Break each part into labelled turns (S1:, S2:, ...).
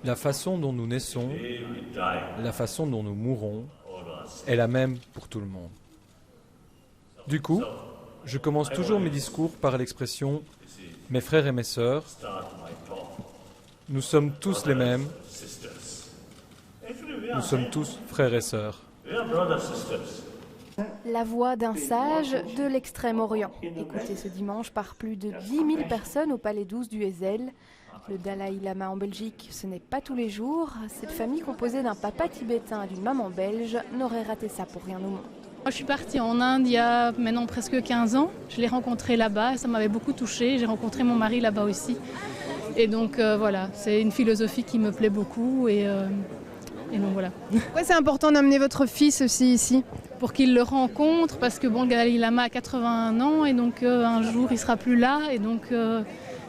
S1: La façon dont nous naissons, la façon dont nous mourrons, est la même pour tout le monde. Du coup, je commence toujours mes discours par l'expression « mes frères et mes sœurs ». Nous sommes tous les mêmes. Nous sommes tous frères et sœurs.
S2: La voix d'un sage de l'Extrême-Orient, écoutée ce dimanche par plus de 10 000 personnes au Palais 12 du Heysel. Le Dalai Lama en Belgique, ce n'est pas tous les jours. Cette famille composée d'un papa tibétain et d'une maman belge n'aurait raté ça pour rien au monde.
S3: Je suis partie en Inde il y a maintenant presque 15 ans. Je l'ai rencontré là-bas, ça m'avait beaucoup touchée. J'ai rencontré mon mari là-bas aussi. Et donc voilà, c'est une philosophie qui me plaît beaucoup et donc voilà.
S4: Pourquoi c'est important d'amener votre fils aussi ici?
S3: Pour qu'il le rencontre, parce que bon, le Dalai Lama a 81 ans et donc un jour il sera plus là et donc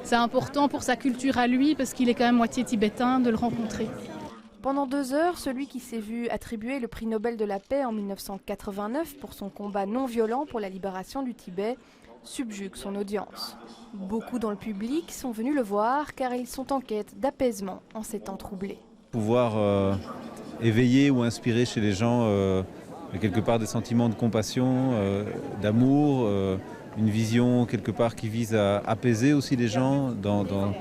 S3: c'est important pour sa culture à lui parce qu'il est quand même moitié tibétain de le rencontrer.
S2: Pendant 2 heures, celui qui s'est vu attribuer le prix Nobel de la paix en 1989 pour son combat non violent pour la libération du Tibet subjugue son audience. Beaucoup dans le public sont venus le voir car ils sont en quête d'apaisement en ces temps troublés.
S5: Pouvoir éveiller ou inspirer chez les gens quelque part des sentiments de compassion, d'amour, une vision quelque part qui vise à apaiser aussi les gens dans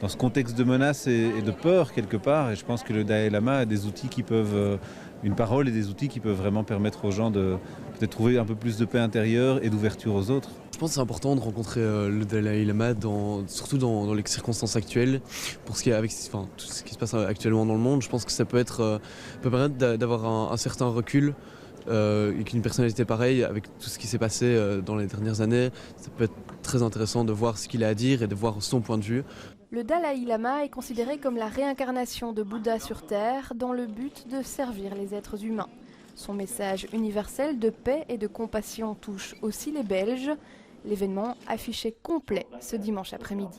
S5: ce contexte de menace et de peur quelque part. Et je pense que le Dalai Lama a des outils qui peuvent, une parole et des outils qui peuvent vraiment permettre aux gens de peut-être trouver un peu plus de paix intérieure et d'ouverture aux autres.
S6: Je pense que c'est important de rencontrer le Dalai Lama, surtout dans les circonstances actuelles, pour ce qui est avec, tout ce qui se passe actuellement dans le monde. Je pense que ça peut permettre d'avoir un certain recul et qu'une personnalité pareille, avec tout ce qui s'est passé dans les dernières années, ça peut être très intéressant de voir ce qu'il a à dire et de voir son point de vue.
S2: Le Dalai Lama est considéré comme la réincarnation de Bouddha sur Terre dans le but de servir les êtres humains. Son message universel de paix et de compassion touche aussi les Belges. L'événement affiché complet ce dimanche après-midi.